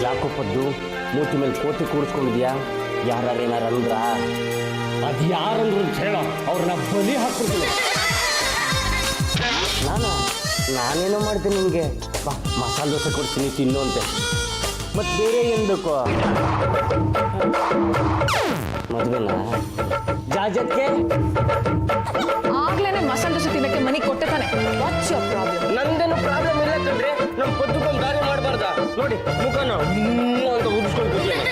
ಯಾಕೊಪ್ಪದ್ದು ಮೂತಿ ಮೇಲೆ ಕೋತಿ ಕೂರಿಸ್ಕೊಂಡಿದ್ಯಾ? ಯಾರೇನಾರ ಅಂದ್ರ? ಅದು ಯಾರಂದ್ರು ಅಂತ ಹೇಳೋ, ಅವ್ರನ್ನ ಬಲಿ ಹಾಕ್ಬಿಡ್ತೀನಿ. ನಾನೇನೋ ಮಾಡ್ತೀನಿ ನಿಮಗೆ. ಬಾ, ಮಸಾಲೆ ದೋಸೆ ಕೊಡ್ತೀನಿ ತಿನ್ನು ಅಂತೆ. ಮತ್ತೆ ಬೇರೆ ಏನು ಬೇಕು? ಮದುವೆನಾ? ಜಾಜಕ್ಕೆ ಆಗ್ಲೇನೆ ಮಸಾಲೆ ದೋಸೆ ತಿನ್ನಕ್ಕೆ ಮನೆ ಕೊಟ್ಟೆ ತಾನೆ. What's your problem? ನಂದೇನು ಪ್ರಾಬ್ಲಮ್ ಇಲ್ಲ ಕಣ್ರಿ. ನಮ್ಮ ಪದ್ದಕ್ಕೊಂದು ದಾರಿ ಮಾಡಬಾರ್ದ? ನೋಡಿ ಮುಖನ ಅಂತ ಉಗಿಸ್ಕೊಂಡು ಕೂತಿಯಲ್ಲ.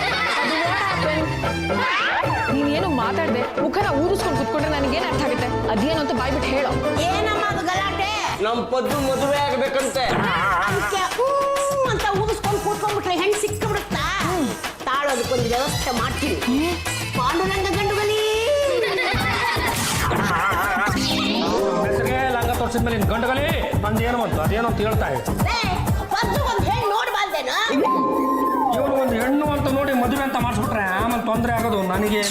ನೀನೇನು ಮಾತಾಡ್ದೆ ಮುಖನ ಊದಿಸ್ಕೊಂಡು ಕುತ್ಕೊಂಡ್ರೆ ನನಗೇನು ಅರ್ಥ ಆಗುತ್ತೆ? ಅದೇನು ಅಂತ ಬಾಯ್ಬಿಟ್ಟು ಹೇಳೋ. ಏನಮ್ಮ ಅದು ಗಲಾಟೆ? ನಮ್ಮ ಪದ್ದು ಮದುವೆ ಆಗ್ಬೇಕಂತೆ. ಅದಕ್ಕೆ ಅಂತ ಊದಿಸ್ಕೊಂಡು ಕೂತ್ಕೊಂಡ್ಬಿಟ್ರೆ ಹೆಣ್ಣು ಸಿಕ್ಕಿಬಿಡುತ್ತಾ? ತಾಳೋದಕ್ಕೊಂದು ವ್ಯವಸ್ಥೆ ಮಾಡ್ತೀನಿ. ಪಾಂಡುರಂಗ ಗಂಡುಗಲಿ ಲಂಗ ತೋರಿಸಿದ ಮೇಲೆ ಗಂಡುಗಲಿ ಅಂದೇನು ಬಂತು, ಅದೇನು ಅಂತ ಹೇಳ್ತಾ ಇದ್ದೆ. ಒಂದು ಹೆಣ್ಣು ನೋಡ್ಬಾರ್ದೇನು? ಇವನು ಒಂದು ಹೆಣ್ಣು ಅಂತ ನೋಡಿ ಮದುವೆ ಅಂತ ಮಾಡಿಸ್ಬಿಟ್ರೆ ಆಮೇಲೆ ತೊಂದರೆ ಆಗೋದು ನನಗೆ.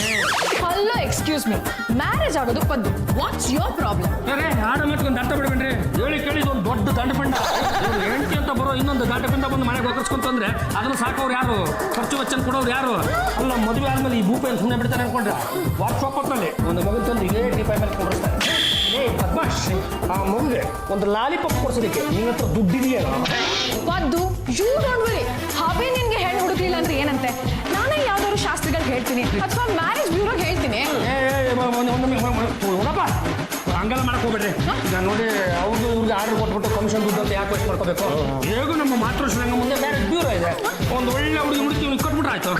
ಹಲೋ, ಎಕ್ಸ್ಕ್ಯೂಸ್ ಮೀ, ಮ್ಯಾರೇಜ್ ಆಗೋದು ಪದ್ದು. What's your problem? ಅರೆ ಆಡ ಮೆಟ್ಕೊಂಡು ದಂಡ ಬಿಡ್ಬೇಡ್ರಿ. ಹೇಳಿ ಕೇಳಿದ ಒಂದು ದೊಡ್ಡ ದಂಡಪಿಂಡ. ಹೆಂಡತಿ ಅಂತ ಬರೋ ಇನ್ನೊಂದು ದಂಡಪಿಂಡ ಬಂದು ಮನೆಗೆ ಒಕ್ಕರ್ಸ್ಕೊಂತಂದ್ರೆ ಅದನ್ನು ಸಾಕೋರು ಯಾರು? ಖರ್ಚು ವೆಚ್ಚನ ಕೊಡೋರು ಯಾರು? ಅಲ್ಲ, ಮದುವೆ ಆದ್ಮೇಲೆ ಈ ಭೂಪೇನ್ ಸುಮ್ಮನೆ ಬಿಡ್ತಾನೆ ಅನ್ಕೊಂಡ್ರೆ ವಾಟ್ಸಾಪ್ ಹೊತ್ತಲ್ಲಿ ಒಂದು ಮಗನ ತಂದು ಇದೇ ಟಿಪೈ ಮೇಲೆ ಕೊಡಿಸ್ತಾರೆ. ಪದ್ಮಾಶ್, ಆ ಮಗುಗೆ ಒಂದು ಲಾಲಿಪಾಪ್ ಕೊಡ್ಸೋದಕ್ಕೆ ನಿನ್ನ ಹತ್ರ ದುಡ್ಡಿದೆಯಲ್ಲ? Paddu, you don't worry. ಹಬೆ ನಿನ್ಗೆ ಹೆಣ್ಣು ಹುಡುಕ್ಲಿಲ್ಲ ಅಂದ್ರೆ ಏನಂತೆ? ನಾನೇ ಯಾವ್ದಾದ್ರು ಶಾಸ್ತ್ರಿಗಳು ಹೇಳ್ತೀನಿ ಅಥವಾ ಮ್ಯಾರೇಜ್ ಬ್ಯೂರೋಗೆ ಹೇಳ್ತೀನಿ. ನೋಡಪ್ಪ, ಹಂಗೆಲ್ಲ ಮಾಡಕ್ ಹೋಗ್ಬೇಡ್ರಿ. ನಾನು ನೋಡಿ ಅವ್ರಿಗೆ ಇವ್ರಿಗೆ ಆರ್ಡರ್ ಕೊಟ್ಬಿಟ್ಟು ಕಮಿಷನ್ ದುಡ್ಡು ಅಂತ ಯಾಕೆ ವೇಸ್ಟ್ ಮಾಡ್ಕೋಬೇಕು? ಹೇಗೂ ನಮ್ಮ ಮಾತೃಶ್ರೀರಂಗ ಮುಂದೆ ಮ್ಯಾರೇಜ್ ಬ್ಯೂರೋ ಇದೆ. ಒಂದು ಒಳ್ಳೆ ಹುಡುಗಿ ಹುಡುಕಿ ಕೊಟ್ಬಿಟ್ರೆ ಆಯ್ತು.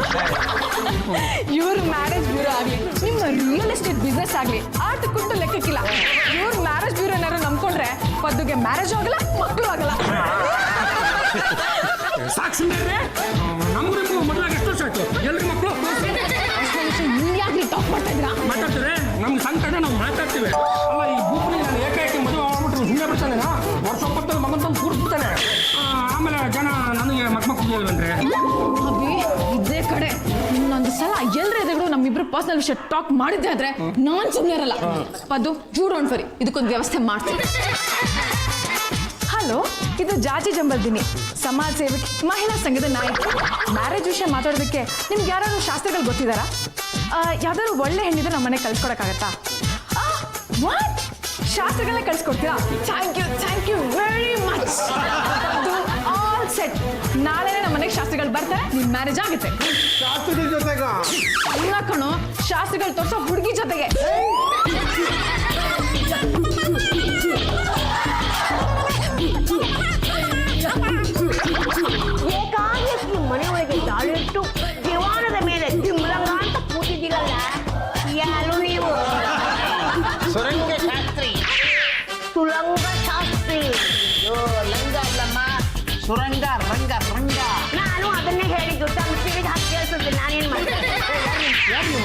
ಇವ್ರ ಮ್ಯಾರೇಜ್ ಬ್ಯೂರೋ ಆಗ್ಲಿ, ನಿಮ್ಮ ರಿಯಲ್ ಎಸ್ಟೇಟ್ ಬಿಸ್ನೆಸ್ ಆಗ್ಲಿ, ಆಟ ಕುಟ್ಟು ಲೆಕ್ಕಕ್ಕಿಲ್ಲ. ಇವ್ರ ಮ್ಯಾರೇಜ್ ಬ್ಯೂರೋ ಏನಾದ್ರು ನಂಬ್ಕೊಂಡ್ರೆ ಪದ್ದುಗೆ ಮ್ಯಾರೇಜ್ ಆಗಲ್ಲ, ಮಕ್ಕಳು ಆಗಲ್ಲ. ಸಾಕ್ಷಿ ನಮ್ಗೆ ಮದುವೆಗೆ ಎಷ್ಟು ವರ್ಷ ಆಯ್ತು? ಎಲ್ರಿ ಮಕ್ಕಳು ಯಾಕೆ ಟಾಪ್ ಮಾಡ್ತಾ ಇದ್ದೀರಾ? ಮಾತಾಡ್ತೀವಿ, ನಮ್ಗೆ ಸಂಕಟ ನಾವು ಮಾತಾಡ್ತೀವಿ. ಅಲ್ಲ, ಈ ಬುಕ್ನಿ ನಾನು ಏಕಾಏಕಿ ಮದುವೆ ಆಗ್ಬಿಟ್ರು ಸುಮ್ಮನೆ ಬಿಡ್ತಾನೆ. ವರ್ಷ ಮಗನ್ ತಂದು ಕೂರಿಸ್ಬಿಡ್ತಾನೆ. ಆಮೇಲೆ ಜನ ನನಗೆ ಮಕ್ಕಳು ಹೇಳ್ಬೇನ್ರಿ. ಅಭಿ, ಇದೇ ಕಡೆ ಇನ್ನೊಂದು ಸಲ ಎಲ್ಲರ ಎದುರು ನಮ್ಮಿಬ್ರು ಪರ್ಸನಲ್ ವಿಷಯ ಟಾಕ್ ಮಾಡಿದ್ದೆ ಆದ್ರೆ ನಾನ್ ಸುಮ್ಮನೆ ಇರಲ್ಲ. ಪದ್ದು, ಯು ಡೋಂಟ್ ವರಿ, ಇದಕ್ಕೊಂದು ವ್ಯವಸ್ಥೆ ಮಾಡ್ತೀನಿ. ಹಲೋ, ಇದು ಜಾಜಿ ಜಂಬಲ್ದಿನಿ, ಸಮಾಜ ಸೇವಕಿ, ಮಹಿಳಾ ಸಂಘದ ನಾಯಕಿ. ಮ್ಯಾರೇಜ್ ವಿಷಯ ಮಾತಾಡೋದಕ್ಕೆ ನಿಮ್ಗೆ ಯಾರಾದ್ರೂ ಶಾಸ್ತ್ರಗಳು ಗೊತ್ತಿದಾರಾ? ಯಾವ್ದಾದ್ರು ಒಳ್ಳೆ ಹೆಣ್ಣಿದ್ರೆ ನಮ್ಮ ಮನೆಗೆ ಕಳ್ಸ್ಕೊಡಕ್ಕಾಗತ್ತಾ? ವಾಟ್, ಶಾಸ್ತ್ರಗಳನ್ನ ಕಳ್ಸ್ಕೊಡ್ತೀರಾ? Thank you very much. All set. ನಾಳೆನೇ ನಮ್ಮ ಮನೆಗೆ ಶಾಸ್ತ್ರಗಳು ಬರ್ತಾರೆ, ನಿಮ್ ಮ್ಯಾರೇಜ್ ಆಗುತ್ತೆ. ಶಾಸ್ತ್ರದ ಜೊತೆಗ ಇಲ್ಲ ಕಣೋ, ಶಾಸ್ತ್ರಗಳು ತೋರ್ಸೋ ಹುಡುಗಿ ಜೊತೆಗೆ. ಏಕಾಂಗಿ ಮನೆಯೊಳಗೆ ದಾಳಿಟ್ಟು ದಿವಾನದ ಮೇಲೆ ತಿಂಬಲಂಗ ಅಂತ ಕೂತಿದ್ದೀರಲ್ಲ, ಯಾರು ನೀವು? ಸುರಂಗ ಶಾಸ್ತ್ರಿ. ಸುಲಂಗ ಶಾಸ್ತ್ರಿ. ಲಂಗ ಅಲ್ಲಮ್ಮ, ಸುರಂಗ ರಂಗ ರಂಗ. ನಾನು ಅದನ್ನೇ ಹೇಳಿದ್ದು, ತಮ್ಮ ಕಿವಿಗೆ ಹಾಕಿ ಕೇಳಿಸುತ್ತೆ. ನಾನೇನ್ ಮಾಡ್ತೀನಿ?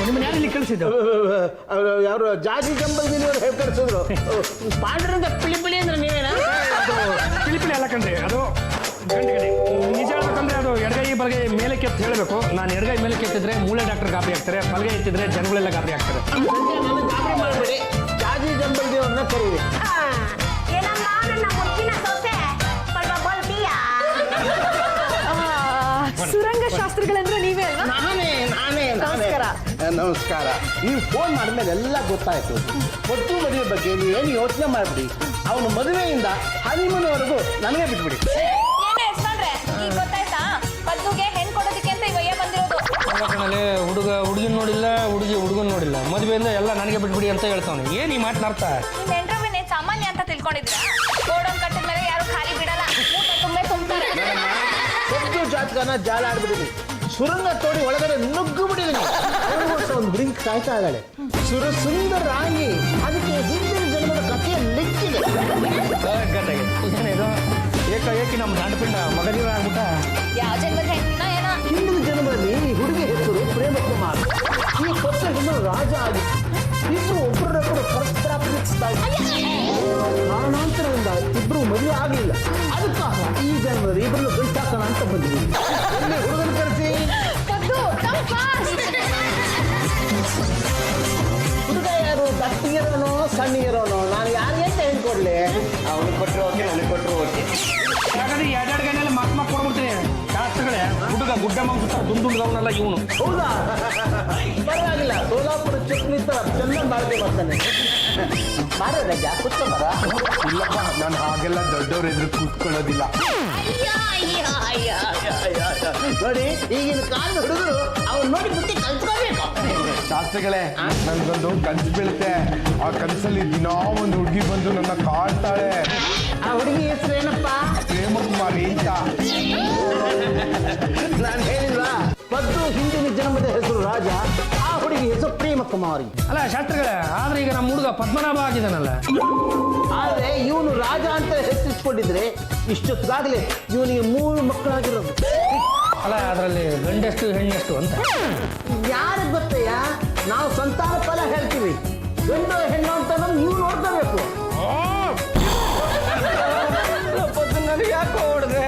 ನಿಮ್ಮನ್ನ ಯಾರು ಇಲ್ಲಿ ಕಳಿಸಿದ್ದು? ಯಾರು ಜಾಜಿ ಜಂಬಲ್ದಿನಿ ಅವ್ರು ಹೇಳಿ ಕಳಿಸಿದ್ರು. ಪಾಂಡ್ರಂಗ ಪಿಳಿ ಅಂದ್ರೆ ನೀವೇನಾ? ಪಿಳಿಪಿಳಿ ಅಲ್ಲ ಕಣ್ರಿ, ಅದು ಗಂಟೆಗಡೆ. ನಿಜ ಹೇಳ್ಬೇಕಂದ್ರೆ ಅದು ಎಡಗೈ ಬಲಗೈ ಮೇಲೆ ಕೆತ್ತು ಹೇಳಬೇಕು. ನಾನು ಎಡಗೈ ಮೇಲೆ ಕೆತ್ತಿದ್ರೆ ಮೂಳೆ ಡಾಕ್ಟರ್ ಗಾಬರಿ ಆಗ್ತಾರೆ, ಬಲಗೈ ಎತ್ತಿದ್ರೆ ಜನಗಳೆಲ್ಲ ಗಾಬರಿ ಆಗ್ತಾರೆ. ಗಾಬರಿ ಮಾಡಬೇಡಿ, ಜಾಜಿ ಜಂಬಲ್ದಿ ಅವ್ರನ್ನ ಕರೀರಿ. ಏನಮ್ಮ ನನ್ನ ಮುಚ್ಚಿನ ಸೊಸೆ ಸ್ವಲ್ಪ ಬಲ್ಬಿಯಾ? ಸುರಂಗ ಶಾಸ್ತ್ರಿಗಳಂದ್ರೆ ನೀವೇ ಅಲ್ವಾ? ನಾನೇ. ನಮಸ್ಕಾರ. ನಮಸ್ಕಾರ. ನೀವು ಫೋನ್ ಮಾಡಿದ್ಮೇಲೆ ಎಲ್ಲ ಗೊತ್ತಾಯ್ತು. ಪದ್ದು ಮದುವೆ ಬಗ್ಗೆ ನೀವೇನು ಯೋಚನೆ ಮಾಡ್ಬಿಡಿ. ಅವನ ಮದುವೆಯಿಂದ ಹನಿಮೂನ್ವರೆಗೂ ನನಗೆ ಬಿಟ್ಬಿಡಿ. ಏನೇ ಯಜಮಾನ್ರೆ, ಈಗ ಗೊತ್ತಾಯ್ತಾ? ಪದ್ದುಗೆ ಹೆಣ್ಣು ಕೊಡೋದಕ್ಕೆ ಅಂತ ಇವಯ್ಯ ಬಂದಿರೋದು. ಹುಡುಗಿನ ನೋಡಿಲ್ಲ, ಹುಡುಗನ್ ನೋಡಿಲ್ಲ, ಮದುವೆಯಿಂದ ಎಲ್ಲ ನನಗೆ ಬಿಟ್ಬಿಡಿ ಅಂತ ಹೇಳ್ತಾವನೆ. ಏನ್ ಈ ಮಾತಿನ ಅರ್ಥ? ನಿಮ್ಮ ಹೆಂಡ್ರವೇನೆ ಸಾಮಾನ್ಯ ಅಂತ ತಿಳ್ಕೊಂಡಿದ್ರ? ಗೋಡನ್ ಕಟ್ಟಿದ ಮೇಲೆ ಯಾರು ಖಾಲಿ ಬಿಡಲ್ಲ, ಊಟ ತುಂಬೆ ತುಂಬ್ತಾರೆ. ಪದ್ದು ಜಾತಕನ ಜಾಲ ಆಡ್ಬಿಟ್ಟಿನಿ. ಸುರಂಗ ತೋಡಿ ಒಳಗಡೆ ನುಗ್ಗು ಬಿಟ್ಟಿದ್ದೀನಿ. ಒಂದು ಬ್ರಿಂಕ್ ಕಾಯ್ತಾ ಇದ್ದಾಳೆ. ಸುಂದರಾಗಿ. ಅದಕ್ಕೆ ಹಿಂದಿನ ಜನ್ಮದ ಕಥೆಯ ಲೆಕ್ಕಿದೆ. ಏನಿದು ಏಕಾಏಕಿ ನಮ್ಮ ದಾಂಡಪಿಂಡ ಮಗದಿರ ಆಗ್ಬಿಟ್ಟ. ಯಾವ ಜನ್ಮದ ಹೆಣ್ಣಿನ ಏನ? ಹಿಂದಿನ ಜನ್ಮದಲ್ಲಿ ಈ ಹುಡುಗಿ ಹೆಸರು ಪ್ರೇಮಕುಮಾರ್. ಈ ಹೊಸ ಹೆಣ್ಣು ರಾಜ ಆಗಿ ಇಬ್ರು ಒಬ್ಬರೊಬ್ಬರು ಪರಸ್ಪರ ಪ್ರೀತಿಸ್ತಾ ಇದ್ದಾರೆ. ಕಾರಣಾಂತರದಿಂದ ಇಬ್ರು ಮದುವೆ ಆಗಲಿಲ್ಲ. ಅದಕ್ಕಾಗ ಈ ಜನ್ಮದಲ್ಲಿ ಇಬ್ಬರನ್ನು ಗಂಟಾಕೋಣ ಅಂತ ಬಂದಿದ್ದೀವಿ. ಹುಡುಗನ ಕರೆಸಿ. ಹುಡುಗ ಯಾರು? ದಟ್ಟಿಗಿರೋನು ಸಣ್ಣಿಗಿರೋನು? ನಾನು ಯಾರಿಗೆ ಅಂತ ಹೇಳ್ಕೊಡ್ಲಿ? ಅವನು ಕೊಟ್ಟರು ಓಕೆ, ನನಗೆ ಕೊಟ್ಟರು ಓಕೆ. ಯಾಕಂದ್ರೆ ಎರಡೆರಡು ಗಂಟೆಲ್ಲ ಮಕ್ ಕೊಡ್ಬಿಡ್ತೀನಿ. ಶಾಸ್ತ್ರಗಳೇ ಹುಡುಗ ಗುಡ್ಡ ಮಾಂಸ ದುಂದುಂಡವನಲ್ಲ ಇವನು. ಹೌದಾ? ಪರವಾಗಿಲ್ಲ, ಸೋಲಾಪುರ ಚಟ್ನಿ ತರ ಚೆನ್ನಾಗಿ ಬಾಳ್ಕೆ ಬರ್ತಾನೆ. ಬಾರ ರಜ ಕೂತ್ಕೊಂಬರ. ಇಲ್ಲಪ್ಪ, ನಾನು ಹಾಗೆಲ್ಲ ದೊಡ್ಡವ್ರ ಎದುರು ಕೂತ್ಕೊಳ್ಳೋದಿಲ್ಲ. ನೋಡಿ, ಈಗಿನ ಕಾಲದ ಹುಡುಗರು ಅವ್ನು ನೋಡಿ ಬುದ್ಧಿ ಕಲ್ತ್ಕೋಬೇಕು. ಶಾಸ್ತ್ರಿಗಳೇ, ನನ್ಗೊಂದು ಕನ್ಸು ಬೀಳುತ್ತೆ. ಆ ಕನ್ಸಲ್ಲಿ ದಿನಾ ಒಂದು ಹುಡುಗಿ ಬಂದು ನನ್ನ ಕಾಡ್ತಾಳೆ. ಆ ಹುಡುಗಿ ಹೆಸರು ಏನಪ್ಪ? ಪ್ರೇಮಕುಮಾರಿ ಅಂತ. ನಾನು ಹೇಳಿಲ್ವಾ, ಪದ್ದು ಹಿಂದಿನ ಜನ್ಮದ ಹೆಸರು ರಾಜ, ಆ ಹುಡುಗಿ ಹೆಸರು ಪ್ರೇಮಕುಮಾರಿ. ಅಲ್ಲ ಶಾಸ್ತ್ರಗಳೇ, ಆದ್ರೆ ಈಗ ನಮ್ಮ ಹುಡುಗ ಪದ್ಮನಾಭ ಆಗಿದ್ದಾನಲ್ಲ. ಆದ್ರೆ ಇವನು ರಾಜ ಅಂತ ಹೆಸರಿಸ್ಕೊಂಡಿದ್ರೆ ಇಷ್ಟೊತ್ತಾಗ್ಲೇ ಇವನಿಗೆ 3 ಮಕ್ಕಳಾಗಿರೋದು. ಅಲ್ಲ ಅದರಲ್ಲಿ ಗಂಡೆಷ್ಟು ಹೆಣ್ಣೆಷ್ಟು ಅಂತ ಯಾರಿಗೆ ಗೊತ್ತಯ್ಯ? ನಾವು ಸಂತಾನ ಫಲ ಹೇಳ್ತೀವಿ, ಗಂಡು ಹೆಣ್ಣು ಅಂತ ನೀವು ನೋಡ್ಕೋಬೇಕು. ನನಗೆ ಯಾಕೋ ಹೊಡೆದ್ರೆ?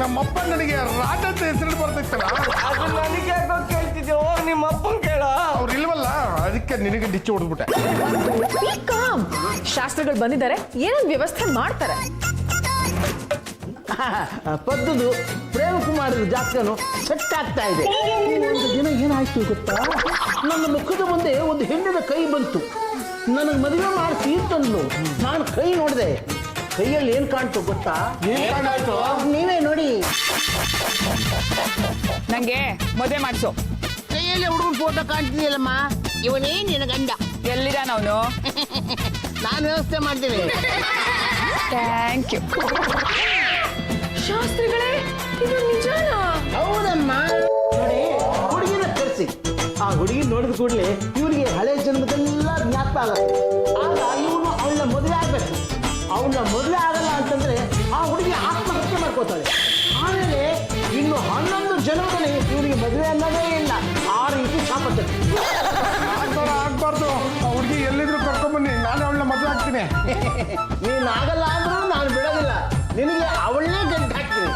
ನಮ್ಮಪ್ಪ ನನಗೆ ರಾಜ ಅಂತ ಹೆಸರು ಬರ್ತಿತ್ತಲ್ಲ, ಅದು ನನಗೆ ಯಾಕೋ ಕೇಳ್ತಿದ್ದೆ. ಹೋಗಿ ನಿಮ್ಮ ಅಪ್ಪನ ಕೇಳ. ಅವ್ರು ಇಲ್ವಲ್ಲ, ಅದಕ್ಕೆ ನಿನಗೆ ಡಿಚ್ಚಿ ಹೊಡೆದ್ಬಿಟ್ಟೆ. ಶಾಸ್ತ್ರಗಳು ಬಂದಿದ್ದಾರೆ, ಏನೊಂದು ವ್ಯವಸ್ಥೆ ಮಾಡ್ತಾರೆ. ಪದ್ದುದು ಪ್ರೇಮಕುಮಾರಿ ಜಾತಕನು ಸೆಟ್ ಆಗ್ತಾ ಇದೆ. ಒಂದು ದಿನ ಏನಾಯ್ತು ಗೊತ್ತಾ? ನನ್ನ ಮುಖದ ಮುಂದೆ ಒಂದು ಹೆಣ್ಣಿನ ಕೈ ಬಂತು. ನನಗೆ ಮದುವೆ ಮಾಡಿಸಿ ತಂದು ನಾನು ಕೈ ನೋಡಿದೆ. ಕೈಯಲ್ಲಿ ಏನ್ ಕಾಣ್ತು ಗೊತ್ತಾ? ನೀವೇ ನೋಡಿ. ನಂಗೆ ಮದುವೆ ಮಾಡಿಸು. ಕೈಯಲ್ಲಿ ಹುಡುಗನ ಫೋಟೋ ಕಾಣ್ತಿದೆಯಲ್ಲಮ್ಮ, ಇವನೇ ನಿನ್ನ ಗಂಡ. ಎಲ್ಲಿದಾನ ಅವನು? ನಾನು ವ್ಯವಸ್ಥೆ ಮಾಡ್ತೀನಿ. Thank you. ಶಾಸ್ತ್ರಿಗಳೇ, ಇದು ನಿಜಾನಾ? ಹೌದಮ್ಮ. ನೋಡಿ, ಹುಡುಗಿನ ಕರೆಸಿ. ಆ ಹುಡುಗಿ ನೋಡಿದ ಕೂಡಲೇ ಇವನಿಗೆ ಹಳೆ ಜನ್ಮದೆಲ್ಲ ಜ್ಞಾಪಕ ಆಗತ್ತೆ. ಆಗ ಇವನು ಅವಳ ಮದುವೆ ಆಗ್ಬೇಕು. ಅವಳ ಮದುವೆ ಆಗಲ್ಲ ಅಂತಂದ್ರೆ ಆ ಹುಡುಗಿ ಆತ್ಮಹತ್ಯೆ ಮಾಡ್ಕೋತಾಳೆ. ಆಮೇಲೆ ಇನ್ನು 11 ಜನ್ಮದಲ್ಲಿ ಇವನಿಗೆ ಮದುವೆ ಅನ್ನೋದೇ ಇಲ್ಲ. ಆ ರೀತಿ ಶಾಪತ್ತೆ. ಆಗ್ಬಾರ್ದು. ಆ ಹುಡುಗಿ ಎಲ್ಲಿದ್ರು ಕರ್ಕೊಂಬನ್ನಿ, ನಾನೇ ಅವಳನ್ನ ಮದುವೆ ಆಗ್ತೀನಿ. ನೀನು ಆಗಲ್ಲ ಅಂದ್ರೂ ನಾನು ಬಿಡೋದಿಲ್ಲ. ನಿನಗೆ ಅವಳನ್ನೇ ಗಂಟು ಹಾಕ್ತೀನಿ.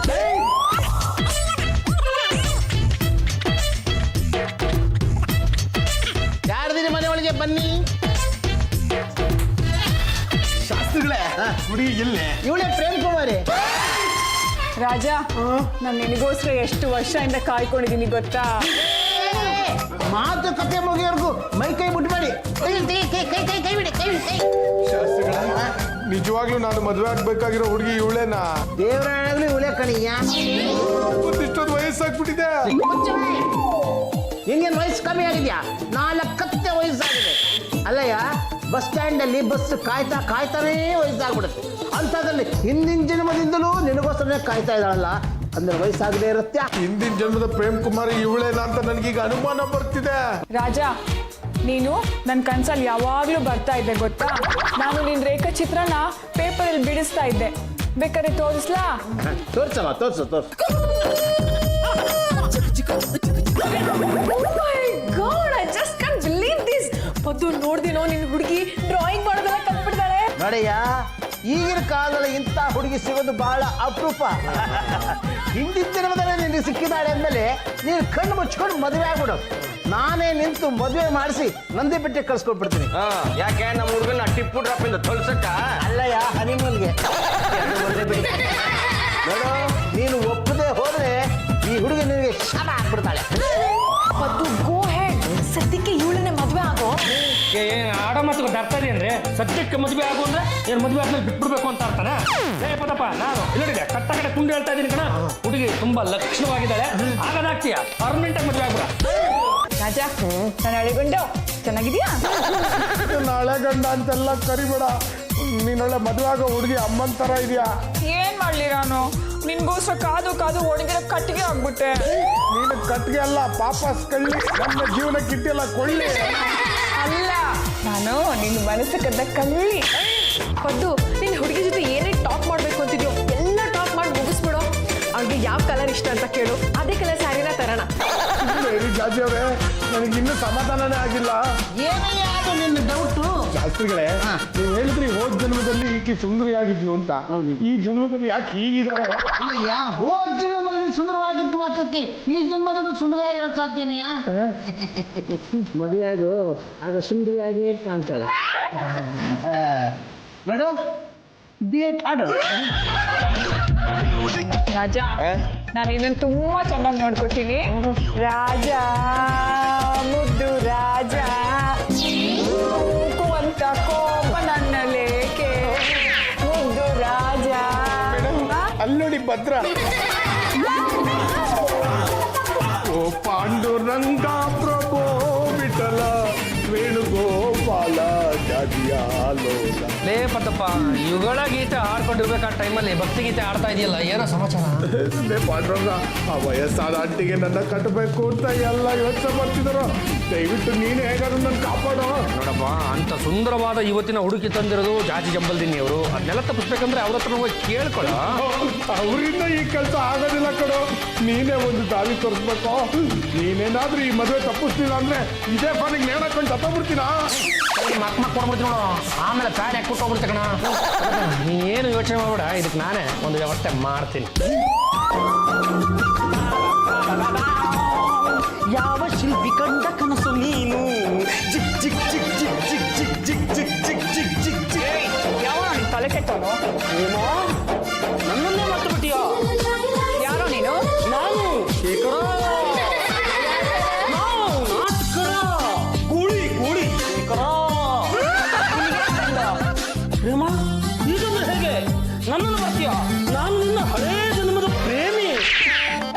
ಯಾರು ದಿನ ಮನೆ ಒಳಗೆ ಬನ್ನಿ. ಶಾಸ್ತ್ರಿಗಳೇ, ಹುಡುಗಿ ಎಲ್ಲಿ? ಇವಳೇ ಪ್ರೇಮಕುಮಾರಿ. ರಾಜ, ನಾನು ನಿನಗೋಸ್ಕರ ಎಷ್ಟು ವರ್ಷದಿಂದ ಕಾಯ್ಕೊಂಡಿದ್ದೀನಿ ಗೊತ್ತಾ? ಮಾತುಕತೆ ಮುಗಿಯೋರ್ಗು ಮೈ ಕೈ ಬಿಟ್ಬೇಡಿ. ಕೈ ಬಿಡಿ. ಶಾಸ್ತ್ರಿಗಳೇ, ನಿಜವಾಗ್ಲೂ ನಾನು ಮದುವೆ ಆಗ್ಬೇಕಾಗಿರೋ ಹುಡುಗಿ ಇವಳೇನಾ? ದೇವರಾಣಗಳು ಇವಳೇ ಕಣಿಯ. ಇಷ್ಟೊಂದು ವಯಸ್ಸಾಗ್ಬಿಟ್ಟಿದೆ. ನಿನ್ಗೇನು ವಯಸ್ಸು ಕಮ್ಮಿ ಆಗಿದ್ಯಾ? 4 ವಯಸ್ಸಾಗಿದೆ. ಅಲ್ಲಯ್ಯ, ಬಸ್ ಸ್ಟ್ಯಾಂಡಲ್ಲಿ ಬಸ್ ಕಾಯ್ತಾನೇ ವಯಸ್ಸಾಗ್ಬಿಡುತ್ತೆ. ಅಂಥದ್ರಲ್ಲಿ ಹಿಂದಿನ ಜನ್ಮದಿಂದಲೂ ನಿನಗೋಸ್ಕರನೇ ಕಾಯ್ತಾ ಇದ್ದಾಳಲ್ಲ, ಅಂದ್ರೆ ವಯಸ್ಸಾಗದೆ ಇರುತ್ತ್ಯಾ? ಹಿಂದಿನ ಜನ್ಮದ ಪ್ರೇಮ್ ಕುಮಾರಿ ಇವಳೇನಾ ಅಂತ ನನಗೀಗ ಅನುಮಾನ ಬರ್ತಿದೆ. ರಾಜ, ನೀನು ನನ್ನ ಕನ್ಸಲ್ಲಿ ಯಾವಾಗಲೂ ಬರ್ತಾ ಇದ್ದೆ ಗೊತ್ತಾ? ನಾನು ನಿನ್ನ ರೇಖಾಚಿತ್ರನ ಪೇಪರಲ್ಲಿ ಬಿಡಿಸ್ತಾ ಇದ್ದೆ. ಬೇಕಾದ್ರೆ ತೋರಿಸ್ಲಾ? ತೋರ್ಸಮ್ಮ, ತೋರ್ಸು. ಪದ್ದು ನೋಡ್ದಿನೋ ನಿನ್ನ ಹುಡುಗಿ ಡ್ರಾಯಿಂಗ್ ಮಾಡೋದೆಲ್ಲ ಕಲ್ತ್ಬಿಡ್ತಾಳೆ. ನೋಡಯ್ಯ, ಈಗಿನ ಕಾಲದಲ್ಲಿ ಇಂಥ ಹುಡುಗಿ ಸಿಗೋದು ಬಹಳ ಅಪರೂಪ. ಹಿಂದಿನ ಜನ್ಮದಲ್ಲಿ ನಿನಗೆ ಸಿಕ್ಕಿದಾಳೆ ಅಂದಮೇಲೆ ನೀನು ಕಣ್ಣು ಮುಚ್ಕೊಂಡು ಮದುವೆ ಆಗ್ಬಿಡು. ನಾನೇ ನಿಂತು ಮದುವೆ ಮಾಡಿಸಿ ನಂದಿ ಬೆಟ್ಟಕ್ಕೆ ಕಳ್ಸ್ಕೊಟ್ಬಿಡ್ತೀನಿ. ಯಾಕೆ ನಮ್ಮ ಹುಡುಗನ ಟಿಪ್ಪು ಡ್ರಾಪ್ ಇಂದ ತೊಳ್ಸಕ್ಕ? ಅಲ್ಲಯ್ಯ, ಹನಿಮೂನ್ಗೆ. ನೋಡು, ನೀನು ಒಪ್ಪದೆ ಹೋದ್ರೆ ಈ ಹುಡುಗಿ ನಿನಗೆ ಶಾಪ ಹಾಕ್ಬಿಡ್ತಾಳೆ. ಪದ್ದು, ಗೋ ಹೆಡ್. ಸದ್ಯಕ್ಕೆ ಇವಳನ್ನೇ ಮದುವೆ ಆಗೋ. ಆಡೋ ಮಾತು ಅರ್ಥ ಇದೆ ಅಂದ್ರೆ ಸದ್ಯಕ್ಕೆ ಮದುವೆ ಆಗು ಅಂದ್ರೆ ಏನು ಮದುವೆ ಆದ್ಮೇಲೆ ಬಿಟ್ಬಿಡ್ಬೇಕು ಅಂತ ಅರ್ಥನಾ? ಪದಪ್ಪ, ನಾನು ಇಲ್ಲಿದೆ ಕಟ್ಟ ಕಡೆ ತುಂಡು ಹೇಳ್ತಾ ಇದ್ದೀನಿ ಕಣ. ಹುಡುಗಿ ತುಂಬಾ ಲಕ್ಷಣವಾಗಿದ್ದಾಳೆ, ಆಗದಾಗ್ತೀಯ ಪರ್ಮನೆಂಟ್ ಆಗಿ ಮದುವೆ ಆಗ್ಬಿಡ. ರಾಜ, ನಾನು ಅಳಿಗೊಂಡು ಚೆನ್ನಾಗಿದ್ಯಾ? ನಾಳೆ ಗಂಡ ಅಂತೆಲ್ಲ ಕರಿಬೇಡ. ನೀನೊಳ್ಳೆ ಮದುವೆ ಆಗೋ ಹುಡುಗಿ ಅಮ್ಮನ ಥರ ಇದೆಯಾ? ಏನ್ ಮಾಡ್ಲಿ ನಾನು? ನಿನ್ಗೋಸ್ಕರ ಕಾದು ಒಣಗಿರೋ ಕಟ್ಟಿಗೆ ಆಗ್ಬಿಟ್ಟೆ. ನೀನು ಕಟ್ಟಿಗೆ ಅಲ್ಲ, ಪಾಪಸ್ ಕಳ್ಳಿ. ನಮ್ಮ ಜೀವನಕ್ಕೆ ಇಟ್ಟಿಲ್ಲ ಕೊಳ್ಳಿ. ಅಲ್ಲ, ನಾನು ನಿನ್ನ ಮನಸ್ಸು ಕದ್ದ ಕಳ್ಳಿ. ಪದ್ದು, ನಿನ್ನ ಹುಡುಗಿ ಜೊತೆ ಏನೇ ಟಾಕ್ ಮಾಡ್ಬೇಕು ಅಂತಿದ್ಯೋ ಎಲ್ಲ ಟಾಕ್ ಮಾಡಿ ಮುಗಿಸ್ಬಿಡೋ. ಅವ್ಳಿಗೆ ಯಾವ ಕಲರ್ ಇಷ್ಟ ಅಂತ ಕೇಳು, ಅದೇ ಕಲರ್ ಸ್ಯಾರಿನ ತರೋಣ. ಜಾಜಿ ಅವರೇ, ನನಗೆ ಇನ್ನೂ ಸಮಾಧಾನನೇ ಆಗಿಲ್ಲ. ಏನಯ್ಯ ಅದು ನಿನ್ನ ಡೌಟು? ಶಾಸ್ತ್ರಿಗಳೇ, ನೀವು ಹೇಳಿದ್ರಿ ಹೋದ ಜನ್ಮದಲ್ಲಿ ಈಕೆ ಸುಂದರಿಯಾಗಿದ್ಲು ಅಂತ. ಈ ಜನ್ಮದಲ್ಲಿ ಯಾಕೆ ಹೀಗಿದ್ದಾರೆ? ಹೋದ ಜನ್ಮದಲ್ಲಿ ಸುಂದರವಾಗಿದ್ದು ಮಾತಕ್ಕೆ ಈ ಜನ್ಮದಲ್ಲಿ ಸುಂದರವಾಗಿರೋ ಸಾಧ್ಯನೆಯಾ? ಮದುವೆಯಾಗು, ಆಗ ಸುಂದರಿಯಾಗಿ ಕಾಣ್ತಾಳೆ. ನೋಡು, ಆಡು. ರಾಜ, ನಾನು ಇದನ್ನು ತುಂಬಾ ಚೆನ್ನಾಗಿ ನೋಡ್ಕೊತೀನಿ. ರಾಜ ಮುದ್ದು ರಾಜ ಅಂತ ಕೋಪ ನನ್ನಲೇಕೆ ಮುದ್ದು ರಾಜ. ಅಲ್ಲೋಡಿ ಭದ್ರ. ಓ ಪಾಂಡುರಂಗ ಪ್ರಭೋ ವಿಠಲ ವೇಣುಗೋಪಾಲ ಜಾತಿಯಾಲೋಲ. ಲೇ ಪತ್ತಪ್ಪ, ಯುಗಳ ಗೀತೆ ಹಾಡ್ಕೊಂಡಿರ್ಬೇಕಾದ ಟೈಮಲ್ಲಿ ಭಕ್ತಿ ಗೀತೆ ಆಡ್ತಾ ಇದೆಯಲ್ಲ, ಏನೋ ಸಮಾಚಾರ? ಪಾಂಡುರಂಗ, ಆ ವಯಸ್ಸಾದ ಅಂಟಿಗೆ ನನ್ನ ಕಟ್ಟಬೇಕು ಅಂತ ಎಲ್ಲ ಯೋಚನೆ ಮಾಡ್ತಿದ್ರು. ದಯವಿಟ್ಟು ನೀನು ಹೇಗಾದ್ರು ನನ್ನ ಕಾಪಾಡೋ. ನೋಡಪ್ಪ, ಅಂತ ಸುಂದರವಾದ ಇವತ್ತಿನ ಹುಡುಕಿ ತಂದಿರೋದು ಜಾತಿ ಜಂಬಲ್ದಿನಿ ಅವರು. ಅದನ್ನೆಲ್ಲ ತಪ್ಪಿಸ್ಬೇಕಂದ್ರೆ ಅವ್ರ ಹತ್ರ ಹೋಗಿ ಕೇಳ್ಕೊಳ. ಅವರಿಂದ ಈ ಕೆಲಸ ಆಗೋದಿಲ್ಲ ಕಣೋ. ನೀನೇ ಒಂದು ದಾರಿ ತೋರಿಸ್ಬೇಕು. ನೀನೇನಾದ್ರೂ ಈ ಮದುವೆ ತಪ್ಪಿಸ್ಲಿಲ್ಲ ಅಂದ್ರೆ ಇದೇ ಫಾನಿಗೆ ನೇಣ ಹಾಕೊಂಡು ತಪ್ಪಿಬಿಡ್ತೀನಾ? ಮಕ್ ಕೊಡ್ಬಿಡ್ತೀನಿ ನೋಡು, ಆಮೇಲೆ ಪ್ಯಾಡ್ ಹಾಕಿ ಕೊಟ್ಟೋಗ್ಬಿಡ್ತೆ ಕಣ. ನೀ ಏನು ಯೋಚನೆ ಮಾಡ್ಬೇಡ, ಇದಕ್ಕೆ ನಾನೇ ಒಂದು ವ್ಯವಸ್ಥೆ ಮಾಡ್ತೀನಿ. ಯಾವ ಶಿಲ್ಪಿ ಕಂಡ ಕನಸು ನೀನು ಜಿಗ್ ಜಿಗ್ ಜಿಗ್ ಜಿಗ್ ಜಿಗ್ ಜಿಗ್ ಜಿಗ್ ಜಿಗ್ ಜಿಗ್ ಜಿಗ್ ಜಿಗ್ ಜಿಗ್. ಯಾವ ತಲೆ ಕೆಟ್ಟವನು? ಏನೋ ನನ್ನನ್ನೇ ಮರ್ತು ಬಿಟ್ಟಿಯೋ? ಯಾರೋ ನೀನು? ನಾನು ಶೇಖರ. ಕೂಳಿ ಕೂಳಿ ಶೇಖರ. ಪ್ರೇಮ, ಇದನ್ನು ಹೇಗೆ ನನ್ನನ್ನು ಬರ್ತೀಯ? ನಾನು ನಿನ್ನ ಹಳೇ ಜನ್ಮದ ಪ್ರೇಮಿ.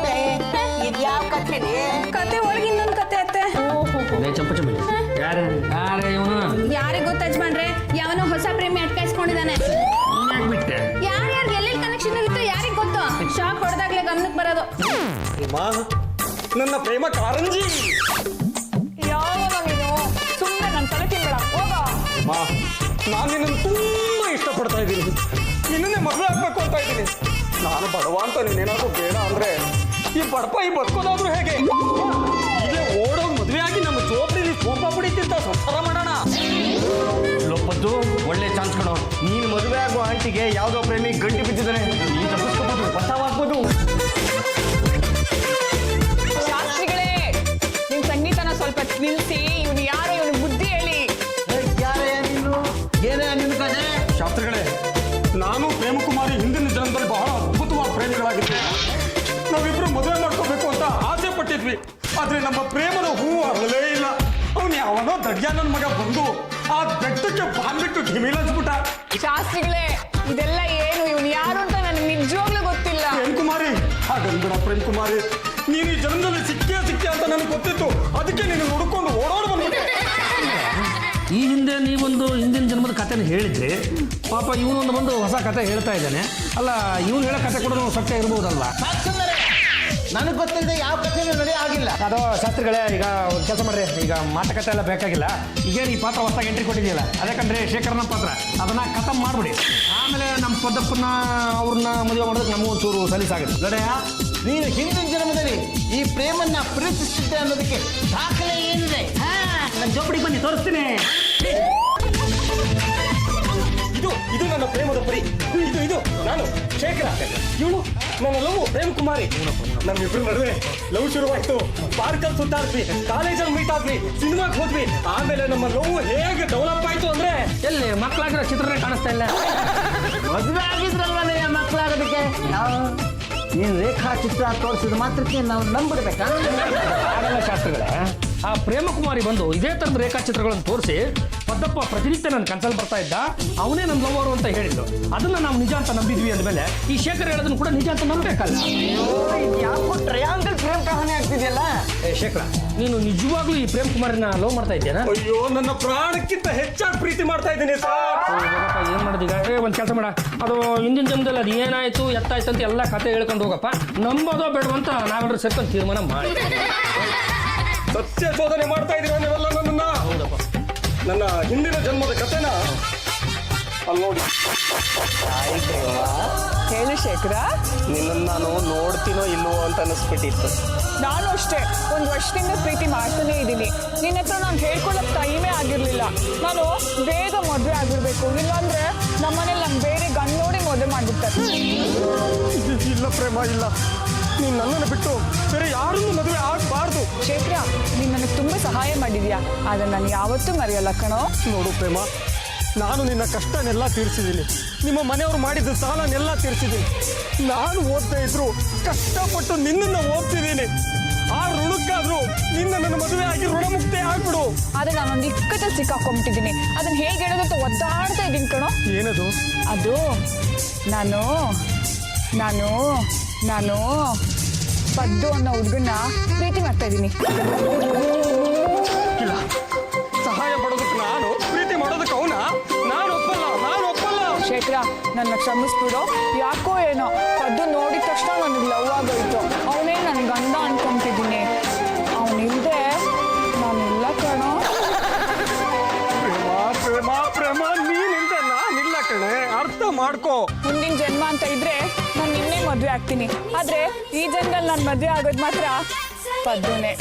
ಇದ್ಯಾವ ಕಥೆನೇ? ಕತೆ ಒಳಗೆ ಇನ್ನೊಂದು ಕತೆ ಅತ್ತೆ. ಚಂಪಚಂಬಿ ಯಾರೇ ಇವನು? ಯಾರಿಗ್ ಗೊತ್ತ ಯಜಮಾನ್ರೆ, ಯಾವನೋ ಹೊಸ ಪ್ರೇಮಿ ಅಟ್ಕಾಯಿಸ್ಕೊಂಡಿದ್ದಾನೆ. ಬಿಟ್ಟೆ ಯಾರ್ಯಾರು ಎಲ್ಲೆಲ್ಲಿ ಕನೆಕ್ಷನ್ ಇರುತ್ತೋ ಯಾರಿಗ್ ಗೊತ್ತು? ಶಾಕ್ ಹೊಡೆದಾಗ್ಲೇ ಗಮನಕ್ಕೆ ಬರೋದು. ಪ್ರೇಮ, ನನ್ನ ಪ್ರೇಮ ಕಾರಂಜಿ. ಯಾವ ನೀನು? ಸುಮ್ಮನೆ ನನ್ನ ತಲೆ ತಿನ್ಬೇಡ, ಹೋಗ. ನಾನು ನಿನ್ನನ್ನು ತುಂಬಾ ಇಷ್ಟಪಡ್ತಾ ಇದ್ದೀನಿ. ನಿನ್ನನ್ನೇ ಮದುವೆ ಆಗ್ಬೇಕು ಅಂತ ಇದ್ದೀನಿ. ನಾನು ಬಡವ ಅಂತ ನೀನೇನಾದ್ರೂ ಬೇಡ ಅಂದ್ರೆ ಈ ಬಡಪಾಯಿ ಬದುಕೋದಾದ್ರೂ ಹೇಗೆ? ಹೀಗೆ ಓಡೋಗಿ ಮದುವೆ ಆಗಿ ನಮ್ಮ ಚೋಪಡಿಲಿ ಕೋಪ ಪಡಿತಿಂತ ಸಂಸಾರ ಮಾಡೋಣ. ಲೋಪದ್ದು ಒಳ್ಳೆ ಚಾನ್ಸ್ ಕಣೋ. ನೀನು ಮದುವೆ ಆಗೋ ಆಂಟಿಗೆ ಯಾವುದೋ ಪ್ರೇಮಿ ಗಂಟು ಬಿದ್ದಿದ್ದಾನೆ. ನೀನು ತಪ್ಪಿಸ್ಕೋಬಹುದು, ಬಚಾವಾಗ್ಬೋದು. ಶಾಸ್ತ್ರಿಗಳೇ, ನಿಮ್ ಸಂಗೀತನ ಸ್ವಲ್ಪ ನಿಲ್ಸಿ. ಇವನು ಯಾರೋ, ಇವನು ಬುದ್ಧಿ ಹೇಳಿ. ಯಾರೇ ನೀನು? ಏನೇ ನಿನ್ನ ಕಥೆ? ಶಾಸ್ತ್ರಿಗಳೇ, ನಾನು ಪ್ರೇಮಕುಮಾರಿ ಹಿಂದಿನ ಜನ್ಮದಲ್ಲಿ ಬಹಳ ಅದ್ಭುತವಾದ ಪ್ರೇಮಿಗಳಾಗಿದ್ದೆ. ನಾವಿಬ್ರು ಮದುವೆ ಮಾಡ್ಕೋಬೇಕು ಅಂತ ಆಸೆ ಪಟ್ಟಿದ್ವಿ. ಆದ್ರೆ ನಮ್ಮ ಪ್ರೇಮದ ಹೂವು ಅರಳಲೇ ಇಲ್ಲ. ಅವನು ಯಾವನೋ ದಡ್ಯ ನನ್ನ ಮಗ ಬಂದು ಆ ಬೆಟ್ಟಕ್ಕೆ ಬಾಂಬಿಟ್ಟು ಧಿಮಿಲನ್ಸ್ಬಿಟ್ಟ. ಶಾಸ್ತ್ರಿಗಳೇ, ಇದೆಲ್ಲ ಏನು? ಇವನು ಯಾರು ಅಂತ ನನಗೆ ನಿಜವಾಗ್ಲೂ ಗೊತ್ತಿಲ್ಲ. ಪ್ರೇಮಕುಮಾರಿ, ಹಾಗನ್ಬೇಡ ಪ್ರೇಮಕುಮಾರಿ. ನೀನು ಈ ಜನ್ಮದಲ್ಲಿ ಸಿಕ್ಕೇ ಅಂತ ನನಗೆ ಗೊತ್ತಿತ್ತು. ಅದಕ್ಕೆ ನೀನು ಹುಡುಕೊಂಡು ಓಡೋಡು ಬಂದ್ಬಿಟ್ಟೆ. ಈ ಹಿಂದೆ ನೀವೊಂದು ಹಿಂದಿನ ಜನ್ಮದ ಕಥೆನ ಹೇಳಿದ್ರಿ. ಪಾಪ ಇವನೊಂದು ಬಂದು ಹೊಸ ಕಥೆ ಹೇಳ್ತಾ ಇದ್ದಾನೆ. ಅಲ್ಲ, ಇವನು ಹೇಳೋ ಕಥೆ ಕೂಡ ಸತ್ಯ ಇರ್ಬೋದಲ್ವಾ? ನನಗೆ ಗೊತ್ತಿಲ್ಲದೆ ಯಾವ ಕಥೆ ನಡೆಯ ಆಗಿಲ್ಲ. ಅದು ಶಾಸ್ತ್ರಿಗಳೇ, ಈಗ ಒಂದು ಕೆಲಸ ಮಾಡ್ರಿ, ಈಗ ಮಾತುಕತೆ ಎಲ್ಲ ಬೇಕಾಗಿಲ್ಲ. ಈಗೇನು ಈ ಪಾತ್ರ ಹೊಸದಾಗಿ ಎಂಟ್ರಿ ಕೊಟ್ಟಿದೆಯಲ್ಲ, ಅದಕ್ಕಂದ್ರೆ ಶೇಖರನ ಪಾತ್ರ, ಅದನ್ನ ಖತಮ್ ಮಾಡ್ಬಿಡಿ. ಆಮೇಲೆ ನಮ್ಮ ಪದ್ದಪ್ಪನ ಅವ್ರನ್ನ ಮದುವೆ ಮಾಡೋದಕ್ಕೆ ನಮಗೂ ಒಂಚೂರು ಸಲೀಸಾಗುತ್ತೆ. ನೋಡಯ್ಯ, ನೀನು ಹಿಂದಿನ ಜನ್ಮದಲ್ಲಿ ಈ ಪ್ರೇಮನ್ನ ಪ್ರೀತಿಸಿದ್ದೆ ಅನ್ನೋದಕ್ಕೆ ದಾಖಲೆ ಏನಿದೆ? ನನ್ನ ಜೋಪಡಿಗೆ ಬನ್ನಿ, ತೋರಿಸ್ತೀನಿ. ಇದು ನನ್ನ ಪ್ರೇಮದ ಪರಿ. ಇದು ನಾನು ಶೇಖರ. ಇವಳು ನನ್ನ ಲವ್ ಪ್ರೇಮಕುಮಾರಿ. ನಮ್ಮಿಬ್ರು ನಡುವೆ ಲವ್ ಶುರುವಾಯ್ತು. ಪಾರ್ಕಲ್ಲಿ ಸುತ್ತಾಡ್ವಿ, ಕಾಲೇಜಲ್ಲಿ ಮೀಟ್ ಆದ್ವಿ, ಸಿನಿಮಾಗೆ ಹೋದ್ವಿ. ಆಮೇಲೆ ನಮ್ಮ ಲವ್ ಹೇಗೆ ಡೆವಲಪ್ ಆಯ್ತು ಅಂದ್ರೆ ಎಲ್ಲಿ ಮಕ್ಕಳಾಗಿರೋ ಚಿತ್ರನೇ ಕಾಣಿಸ್ತಾ ಇಲ್ಲ. ಮದುವೆ ಆಗಿದ್ರಲ್ವೇ ಮಕ್ಕಳಾಗೋದಕ್ಕೆ. ನೀನು ರೇಖಾಚಿತ್ರ ತೋರಿಸಿದ ಮಾತ್ರಕ್ಕೆ ನಾವು ನಂಬಿಡ್ಬೇಕಾ? ಆಗಲ್ಲ ಶಾಸ್ತ್ರಿಗಳೇ. ಆ ಪ್ರೇಮಕುಮಾರಿ ಬಂದು ಇದೇ ಥರದ ರೇಖಾಚಿತ್ರಗಳನ್ನು ತೋರಿಸಿ, ಪದ್ದಪ್ಪ ಪ್ರತಿನಿತ್ಯ ನನ್ನ ಕನ್ಸಲ್ಲಿ ಬರ್ತಾ ಇದ್ದ, ಅವನೇ ನನ್ನ ಲವರು ಅಂತ ಹೇಳಿದ್ದು. ಅದನ್ನ ನಾವು ನಿಜ ಅಂತ ನಂಬಿದ್ವಿ ಅಂದಮೇಲೆ ಈ ಶೇಖರ್ ಹೇಳೋದನ್ನು ಕೂಡ ನಿಜ ಅಂತ ನಂಬಬೇಕಲ್ಲ. ಯಾಕೋ ಟ್ರಯಾಂಗಲ್ ಪ್ರೇಮ ಕಹಾನಿ ಆಗ್ತಿದೆಯಲ್ಲ. ಶೇಖರ, ನೀನು ನಿಜವಾಗ್ಲೂ ಈ ಪ್ರೇಮ್ ಕುಮಾರ್ನ ಲವ್ ಮಾಡ್ತಾ ಇದ್ದೇನಾ? ಅಯ್ಯೋ, ನನ್ನ ಪ್ರಾಣಕ್ಕಿಂತ ಹೆಚ್ಚಾಗಿ ಪ್ರೀತಿ ಮಾಡ್ತಾ ಇದ್ದೀನಿ ಸರ್. ಏನ್ ಮಾಡೋದೀಗ? ಒಂದು ಕೆಲಸ ಮಾಡ, ಅದು ಹಿಂದಿನ ಜನ್ಮದಲ್ಲಿ ಅದು ಏನಾಯ್ತು ಎತ್ತಾಯ್ತು ಅಂತ ಎಲ್ಲ ಕತೆ ಹೇಳ್ಕೊಂಡು ಹೋಗಪ್ಪ. ನಂಬೋದೋ ಬೇಡವಂತ ನಾವೆಲ್ಲರೂ ಸೇರ್ಕೊಂಡು ತೀರ್ಮಾನ ಮಾಡಿ ಸತ್ಯ ಶೋಧನೆ ಮಾಡ್ತಾ ಇದ್ದೀರಾ ನೀವೆಲ್ಲ ನನ್ನನ್ನ. ನನ್ನ ಹಿಂದಿನ ಜನ್ಮದ ಕಥೆನ ಅಲ್ಲಿ ನೋಡಿ. ಹೇಳು ಶೇಖರ. ನಿನ್ನನ್ನು ನಾನು ನೋಡ್ತೀನೋ ಇಲ್ವೋ ಅಂತ ಅನಿಸ್ಬಿಟ್ಟಿತ್ತು. ನಾನು ಅಷ್ಟೇ ಒಂದು ವರ್ಷದಿಂದ ಪ್ರೀತಿ ಮಾಡ್ತಾನೆ ಇದ್ದೀನಿ. ನಿನ್ನ ಹತ್ರ ನಾನು ಹೇಳ್ಕೊಳ್ಳೋಕೆ ಟೈಮೇ ಆಗಿರಲಿಲ್ಲ. ನಾನು ಬೇಗ ಮದುವೆ ಆಗಿರ್ಬೇಕು, ಇಲ್ಲಾಂದ್ರೆ ನಮ್ಮನೇಲಿ ನಾನು ಬೇರೆ ಗಂಡು ನೋಡಿ ಮದುವೆ ಮಾಡಿಬಿಡ್ತಾರೆ. ಇಲ್ಲ ಪ್ರೇಮ, ಇಲ್ಲ. ನೀನು ನನ್ನನ್ನು ಬಿಟ್ಟು ಬೇರೆ ಯಾರನ್ನೂ ಮದುವೆ ಆಗಬಾರ್ದು. ಶೇಖರ, ನೀನು ನನಗೆ ತುಂಬ ಸಹಾಯ ಮಾಡಿದ್ಯಾ, ಆದರೆ ನಾನು ಯಾವತ್ತೂ ಮರೆಯಲ್ಲ ಕಣೋ. ನೋಡು ಪ್ರೇಮ, ನಾನು ನಿನ್ನ ಕಷ್ಟನೆಲ್ಲ ತೀರಿಸಿದ್ದೀನಿ, ನಿಮ್ಮ ಮನೆಯವರು ಮಾಡಿದ ಸಾಲನೆಲ್ಲ ತೀರಿಸಿದ್ದೀನಿ. ನಾನು ಓದ್ತಾ ಇದ್ರು ಕಷ್ಟಪಟ್ಟು ನಿನ್ನನ್ನು ಓದ್ತಿದ್ದೀನಿ. ಆ ಋಣಕ್ಕಾದ್ರೂ ನಿನ್ನ ನನ್ನ ಮದುವೆ ಆಗಿ ಋಣಮುಕ್ತಿ ಆಗ್ಬಿಡು. ಆದ್ರೆ ನಾನೊಂದು ಇಕ್ಕಟ್ಟಲ್ಲಿ ಸಿಕ್ಕಾಕೊಂಡ್ಬಿಟ್ಟಿದ್ದೀನಿ. ಅದನ್ನ ಹೇಗೆ ಹೇಳೋದಂತ ಒದ್ದಾಡ್ತಾ ಇದ್ದೀನಿ ಕಣೋ. ಏನದು? ಅದು ನಾನು ನಾನು ನಾನು ಪದ್ದು ಅನ್ನೋ ಹುಡುಗನ್ನ ಪ್ರೀತಿ ಮಾಡ್ತಾ ಇದ್ದೀನಿ. ಇಲ್ಲ, ಸಹಾಯ ಪಡೋದಕ್ಕೆ ನಾನು, ಪ್ರೀತಿ ಮಾಡೋದಕ್ಕೆ ಅವನ. ನಾನು ಒಪ್ಪಲ್ಲ. ಶೇಖರ, ನನ್ನ ಕ್ಷಮಿಸ್ಬಿಡು. ಯಾಕೋ ಏನೋ ಪದ್ದು ನೋಡಿದ ತಕ್ಷಣ ನನಗೆ ಲವ್ ಆಗೋಯ್ತು. ಅವನೇ ನನ್ನ ಗಂಡ ಅನ್ಕೊಂತಿದ್ದೀನಿ. ಅವನಿಲ್ದೆ ನಾನಿಲ್ಲ ಕಣೋ. ಪ್ರೇಮ ನೀನಿಂದ ನಾನಿಲ್ಲ ಕಣೆ, ಅರ್ಥ ಮಾಡ್ಕೋ. ಮುಂದಿನ ಜನ್ಮ ಅಂತ ಇದ್ರೆ ನಾನು ನಿನ್ನೆ ಮದುವೆ ಆಗ್ತೀನಿ. ಆದ್ರೆ ಈ ಜನ್ಮದಲ್ಲಿ ನಾನು ಮದುವೆ ಆಗೋದು ಮಾತ್ರ ಪದ್ದುನೇ.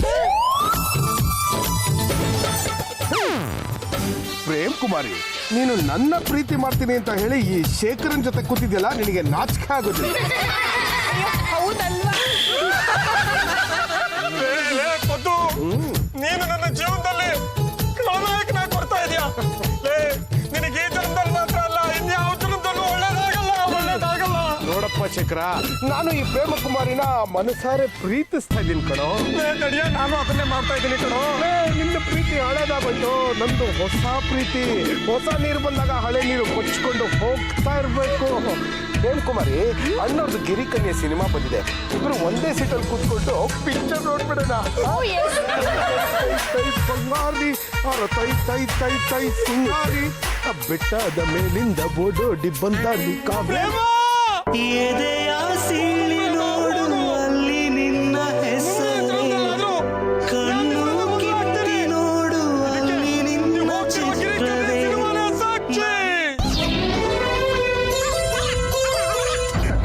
ಪ್ರೇಮ್ ಕುಮಾರಿ, ನೀನು ನನ್ನ ಪ್ರೀತಿ ಮಾಡ್ತೀನಿ ಅಂತ ಹೇಳಿ ಈ ಶೇಖರನ್ ಜೊತೆ ಕೂತಿದ್ಯಲ್ಲ, ನಿನಗೆ ನಾಚಿಕೆ ಆಗೋದಿಲ್ಲ. ಹೌದಲ್ವಾ? ಪದ್ದು, ನೀನು ನನ್ನ ಜೀವನದಲ್ಲಿ ಖಳನಾಯಕನಾಗಿ ಕೊಡ್ತಾ ಇದೀಯಾ. ನಿನಗೆ ಈ ಜನ್ಮದಲ್ಲಿ ಮಾತ್ರ ಅಲ್ಲ, ಇನ್ಯಾವ ಜನ್ಮದಲ್ಲೂ ಒಳ್ಳೇದಾಗಲ್ಲ. ನೋಡಪ್ಪ ಶೇಖರ, ನಾನು ಈ ಪ್ರೇಮ ಕುಮಾರಿನ ಮನಸಾರೆ ಪ್ರೀತಿಸ್ತಾ ಇದ್ದೀನಿ ಕಣೋ. ನಡಿಯ, ನಾನು ಅದನ್ನೇ ಮಾಡ್ತಾ ಇದ್ದೀನಿ ಕಣೋ. ನಿನ್ನ ಪ್ರೀತಿ ಹಳೇದಾಗೋಯ್ತು, ನಂದು ಹೊಸ ಪ್ರೀತಿ. ಹೊಸ ನೀರು ಬಂದಾಗ ಹಳೆ ನೀರು ಕೊಚ್ಕೊಂಡು ಹೋಗ್ತಾ ಇರ್ಬೇಕು. ಪ್ರೇಮ್ ಕುಮಾರಿ, ಅಣ್ಣವ್ರದ್ದು ಗಿರಿಕನ್ಯೆ ಸಿನಿಮಾ ಬಂದಿದೆ. ಇಬ್ರು ಒಂದೇ ಸೀಟಲ್ಲಿ ಕೂತ್ಕೊಂಡು ಪಿಕ್ಚರ್ ನೋಡ್ಬಿಡೋಣ. ಬಂಗಾರಿ ತೈ ತೈ ತೈ ತೈ ಸಿಂಗಾರಿ, ಬೆಟ್ಟದ ಮೇಲಿಂದ ಓಡೋಡಿ ಬಂದಾರಿ ಕಾವ್ಯ. ಎದೆಯ ಸೀಳಿ ನೋಡು ಅಲ್ಲಿ ನಿನ್ನ ಹೆಸರು, ಕಣ್ಣು ಕಿತ್ತಿ ನೋಡು ಅಲ್ಲಿ ನಿನ್ನ ಚಿತ್ರವೇ.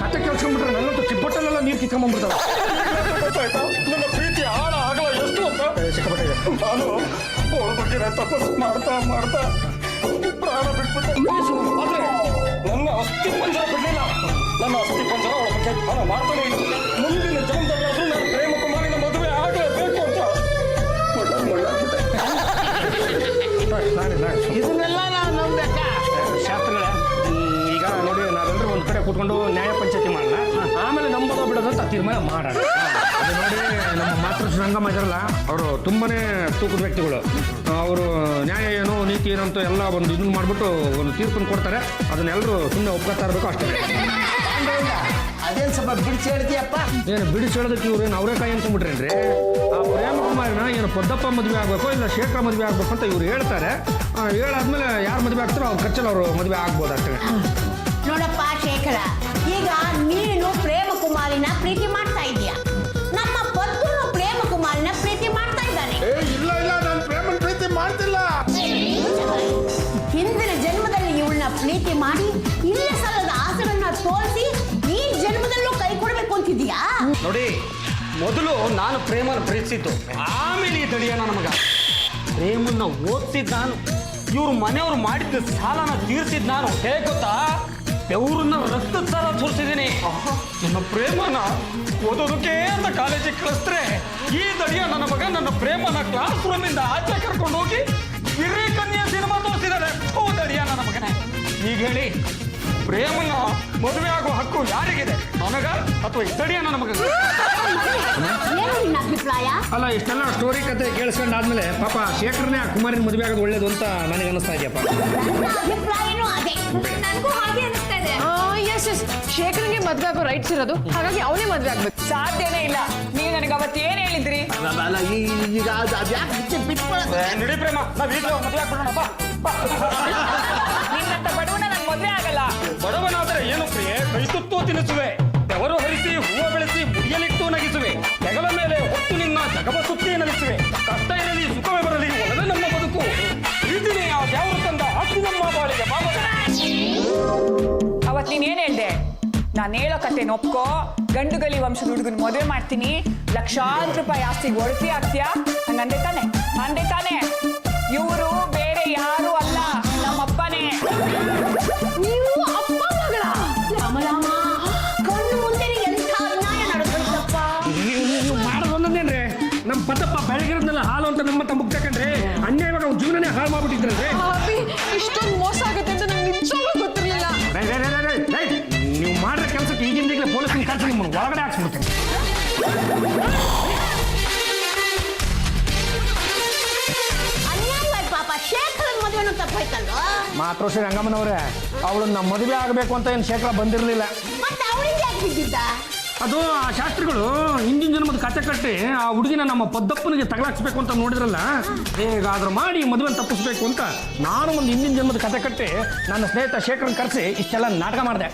ಕತೆ ಕೇಳ್ಸ್ಕೊಂಡ್ಬಿಟ್ರೆ ನನ್ನಂತೂ ಚಿಪ್ಪಟ್ಟಲ್ಲೆಲ್ಲ ನೀರು ಕಿತ್ಕೊಂಡ್ಬಿಡ್ತಾವೆ. ನನ್ನ ಪ್ರೀತಿ ಆಳ ಆಗಲ ಎಷ್ಟು ಅಂತ ನಾನು ಅವಳ ಬಗ್ಗೆ ತಪಸ್ಸು ಮಾಡ್ತಾ ಪ್ರಾಣ ಬಿಟ್ಬಿಟ್ಟೆ. ಆದ್ರೆ ನನ್ನ ಅಸ್ಥಿ ಪಂಜರ ಬಿಡಲಿಲ್ಲ. ನನ್ನ ಅಸ್ಥಿ ಪಂಜರ ಅವಳ ಬಗ್ಗೆ ಧ್ಯಾನ ಮಾಡ್ತಾನೆ ಇತ್ತು. ಮುಂದಿನ ಜನ್ಮದಲ್ಲಾದ್ರೂ ನಾನು ಪ್ರೇಮ ಕುಮಾರಿನ ಮದುವೆ ಆಗಲೇಬೇಕು ಅಂತ ಇದನ್ನೆಲ್ಲ ನಾವು ನಂಬೇಕಾ? ಶಾಸ್ತ್ರಗಳೇ, ಈಗ ನೋಡಿ, ನಾವೆಲ್ಲರೂ ಒಂದು ಕಡೆ ಕೂತ್ಕೊಂಡು ನ್ಯಾಯ ಪಂಚಾಯತಿ ಮಾಡೋಣ, ಆಮೇಲೆ ನಂಬೋದೋ ಬಿಡೋದು ಅಂತ ತೀರ್ಮಾನ ಮಾಡೋಣ. ಅದು ನೋಡಿ, ನಮ್ಮ ಮಾತೃಶ್ರೀ ರಂಗಮ್ಮ ಇದಾರಲ್ಲ, ಅವರು ತುಂಬಾನೇ ತೂಕದ ವ್ಯಕ್ತಿಗಳು. ಅವರು ನ್ಯಾಯ ಏನು ನೀತಿ ಏನು ಅಂತ ಎಲ್ಲ ಒಂದು ಇದನ್ನು ಮಾಡಿಬಿಟ್ಟು ಒಂದು ತೀರ್ಪನ್ನು ಕೊಡ್ತಾರೆ. ಅದನ್ನೆಲ್ಲರೂ ಸುಮ್ಮನೆ ಒಪ್ಕೊತಾ ಇರಬೇಕು ಅಷ್ಟೇ. ಅದೇನು ಸ್ವಲ್ಪ ಬಿಡಿಸಿ ಹೇಳ್ತೀಯಪ್ಪ? ಏನು ಬಿಡಿಸಿ ಹೇಳೋದಕ್ಕೆ ಇವ್ರು ಏನು ಅವರೇ ಕಾಯಿ ಅನ್ಕೊಂಡ್ಬಿಟ್ರೇನ್ರಿ? ಆ ಪ್ರೇಮ ಕುಮಾರಿನ ಏನು ಪದ್ದಪ್ಪ ಮದುವೆ ಆಗಬೇಕು ಇಲ್ಲ ಶೇಖರ ಮದುವೆ ಆಗಬೇಕು ಅಂತ ಇವ್ರು ಹೇಳ್ತಾರೆ. ಹೇಳಾದ್ಮೇಲೆ ಯಾರು ಮದುವೆ ಆಗ್ತಾರೋ ಅವ್ರ ಖರ್ಚಲ್ಲಿ ಅವರು ಮದುವೆ ಆಗ್ಬೋದು ಅಷ್ಟೇ. ನೋಡಪ್ಪ ಶೇಖರ, ಈಗ ನೀನು ಪ್ರೇಮ ಕುಮಾರಿನ ಪ್ರೀತಿ ಮಾಡ್ತಾ ಇದೀಯ, ನಮ್ಮ ಪದ್ಮನು ಪ್ರೇಮ ಕುಮಾರಿನ ಪ್ರೀತಿ ಮಾಡ್ತಾ ಇದ್ದಾನೆ. ಇಲ್ಲ ಇಲ್ಲ, ನಾನು ಪ್ರೇಮನ್ ಪ್ರೀತಿ ಮಾಡ್ತಿಲ್ಲ. ಹಿಂದಿನ ಜನ್ಮದಲ್ಲಿ ಇವಳನ್ನ ಪ್ರೀತಿ ಮಾಡಿ ಇಲ್ಲ ಸಲ್ಲದ ಆಸೆಗಳನ್ನ ತೋರಿಸಿ ಈ ಜನ್ಮದಲ್ಲೂ ಕೈ ಕೊಡ್ಬೇಕು ಅಂತಿದ್ಯಾ? ನೋಡಿ, ಮೊದಲು ನಾನು ಪ್ರೇಮನ ಪ್ರೀತಿಸಿದ್ದು, ಆಮೇಲೆ ಈ ದಡಿಯನ ನಮಗ ಪ್ರೇಮನ್ನ ಓದ್ತಿದ್ದ ನಾನು. ಇವ್ರ ಮನೆಯವ್ರು ಮಾಡಿದ್ದ ಸಾಲನ ತೀರ್ಸಿದ್ ನಾನು. ಹೇಗೆ ಗೊತ್ತಾ? ಬೆವ್ರನ್ನ ರಕ್ತದ ಸಾಲ ತೋರಿಸಿದ್ದೀನಿ. ನನ್ನ ಪ್ರೇಮನ ಓದೋದಕ್ಕೆ ಅಂತ ಕಾಲೇಜಿಗೆ ಕಳಿಸ್ತಾರೆ. ಈ ದಡಿಯ ನನ್ನ ಮಗ ನನ್ನ ಪ್ರೇಮನ ಕ್ಲಾಸ್ ರೂಮಿಂದ ಆಚೆ ಕರ್ಕೊಂಡು ಹೋಗಿ ಗಿರಿಕನ್ಯೆ ಸಿನಿಮಾ ತೋರಿಸಿದ್ದಾರೆ. ಓ ದಡಿಯ ನನ್ನ ಮಗನೇ, ಈಗ ಹೇಳಿ, ಪ್ರೇಮನ ಮದುವೆ ಆಗೋ ಹಕ್ಕು ಯಾರಿಗಿದೆ? ನನಗ ಅಥವಾ ಈ ದಡಿಯ ನನ್ನ ಮಗ? ಏನು ನಿನ್ನ ಅಭಿಪ್ರಾಯ? ಅಲ್ಲ, ಇಷ್ಟೆಲ್ಲ ಸ್ಟೋರಿ ಕತೆ ಕೇಳಿಸ್ಕೊಂಡಾದ್ಮೇಲೆ ಪಾಪ ಶೇಖರನೇ ಆ ಕುಮಾರಿನ ಮದುವೆ ಆಗೋದು ಒಳ್ಳೇದು ಅಂತ ನನಗೆ ಅನಿಸ್ತಾ ಇದೆಯಪ್ಪ. ನನ್ನ ಅಭಿಪ್ರಾಯನೂ ಅದೇ. ನನಗೂ ಹಾಗೆ ಅನಿಸ್ತಾ ಇದೆ. ಎಸ್, ಶೇಖರ್ಗೆ ಮದ್ವೆ ಆಗೋ ರೈಟ್ಸ್ ಇರೋದು, ಹಾಗಾಗಿ ಅವನೇ ಮದ್ವೆ ಆಗ್ಬೇಕು. ಸಾಧ್ಯನೇ ಇಲ್ಲ. ನೀವು ನನಗೆ ಅವತ್ತು ಏನ್ ಹೇಳಿದ್ರಿ? ಅಲ್ಲ, ಈಗ ಅದ್ಯಾಕೆ ಬಿಟ್ಬಿಡೋದು? ನಡಿ ಪ್ರೇಮ, ನಾವ್ ಈಗ ಮದುವೆ ಆಗ್ಬಿಡೋಣಪ್ಪ. ನಿನ್ನಂತ ಬಡವನ ನಾನು ಮದುವೆ ಆಗಲ್ಲ. ಬಡವನಾದರೆ ಏನು ಪ್ರಿಯೆ? ಕೈ ತುತ್ತು ತಿನ್ನಿಸುವೆ, ಬೆವರು ಹರಿಸಿ ಹೂವು ಬೆಳೆಸಿ ಮುಡಿಯಲಿಟ್ಟು ನಗಿಸುವೆ, ಹೆಗಲ ಮೇಲೆ ಹೊತ್ತು ನಿನ್ನ ಜಗವ ಸುತ್ತಿ ನಗಿಸುವೆ. ಕಷ್ಟ ಇರಲಿ ಸುಖವೇ ಬರಲಿ, ಒಲವೇ ನಮ್ಮ ಬದುಕು. ಪ್ರೀತಿನೇ ಆ ಯಾವ ತಂದ ಆಸ್ತಿ ನಮ್ಮ ಬಾಳಿಗೆ ಬಾಬಾ. ಅವತ್ ನೀನ್ ಏನ್ ಹೇಳ್ದೆ? ನಾನು ಹೇಳೋ ಕತೆ ಒಪ್ಕೋ. ಗಂಡುಗಲಿ ವಂಶದ ಹುಡುಗನ ಮದುವೆ ಮಾಡ್ತೀನಿ, ಲಕ್ಷಾಂತರ ರೂಪಾಯಿ ಆಸ್ತಿಗೆ ಒಡತಿ ಆಗ್ತೀಯಾ ಹಂಗಂದೆ ತಾನೆ? ಅಂದೆ ತಾನೆ? ಇವರು ಬೇರೆ ಯಾರು ಅಲ್ಲ, ನಮ್ಮಪ್ಪನೇ. ನೀವು ಅಪ್ಪ ಮಗಳ? ರಾಮ ಕಣ್ಣು ಮುಂದೆ ಎಂಥ ಅನ್ಯಾಯ ನಡೆದಪ್ಪ. ನೀವು ಮಾಡೋದು ಒಂದೇನ್ರಿ, ನಮ್ಮ ಮತ್ತಪ್ಪ ಬೆಳಗಿರೋದ್ನೆಲ್ಲ ಹಾಲು ಅಂತ ನಮ್ಮತ್ತ ಮುಗ್ತಕಂಡ್ರೆ ಅನ್ಯಾಯವಾಗ ಅವ್ನ ಜೀವನನೇ ಹಾಳು ಮಾಡ್ಬಿಟ್ಟಿದ್ರಲ್ರಿ. ಇಷ್ಟೊಂದು ಮೋಸ ಆಗುತ್ತೆ ಅಂತ ನಂಗೆ ನಿಜವಾಗ್ಲೂ ಗೊತ್ತಿರಲಿಲ್ಲ. ನೀವು ಮಾಡಿರೋ ಕೆಲಸಕ್ಕೆ ಈಗಿಂದೀಗಲೇ ಪೊಲೀಸ್ನ ಕಳ್ಸಿ ನಿಮ್ಮನ್ನು ಒಳಗಡೆ ಹಾಕ್ಸ್ಬಿಡ್ತೀನಿ. ಅನ್ಯಾಯವಾಗಿ ಪಾಪ ಶೇಖರನ್ ಮದುವೆನೂ ತಪ್ಪಾಯ್ತಲ್ವಾ? ಮಾತೃಶ್ರೀ ರಂಗಮ್ಮನವ್ರೆ, ಅವಳನ್ನ ಮದುವೆ ಆಗಬೇಕು ಅಂತ ಏನು ಶೇಖರ ಬಂದಿರಲಿಲ್ಲ. ಮತ್ತೆ ಅವಳಿಗೆ ಯಾಕೆ ಬಿದ್ದಿದ್ದ? ಅದು ಆ ಶಾಸ್ತ್ರಿಗಳು ಹಿಂದಿನ ಜನ್ಮದ ಕತೆ ಕಟ್ಟಿ ಆ ಹುಡುಗಿನ ನಮ್ಮ ಪದ್ದಪ್ಪನಿಗೆ ತಗಲಾಕ್ಸ್ಬೇಕು ಅಂತ ನೋಡಿದ್ರಲ್ಲ, ಹೇಗಾದ್ರೂ ಮಾಡಿ ಮದುವೆ ತಪ್ಪಿಸ್ಬೇಕು ಅಂತ ನಾನು ಒಂದು ಹಿಂದಿನ ಜನ್ಮದ ಕತೆ ಕಟ್ಟಿ ನನ್ನ ಸ್ನೇಹಿತ ಶೇಖರನ್ ಕರೆಸಿ ಇಷ್ಟೆಲ್ಲ ನಾಟಕ ಮಾಡಿದೆ.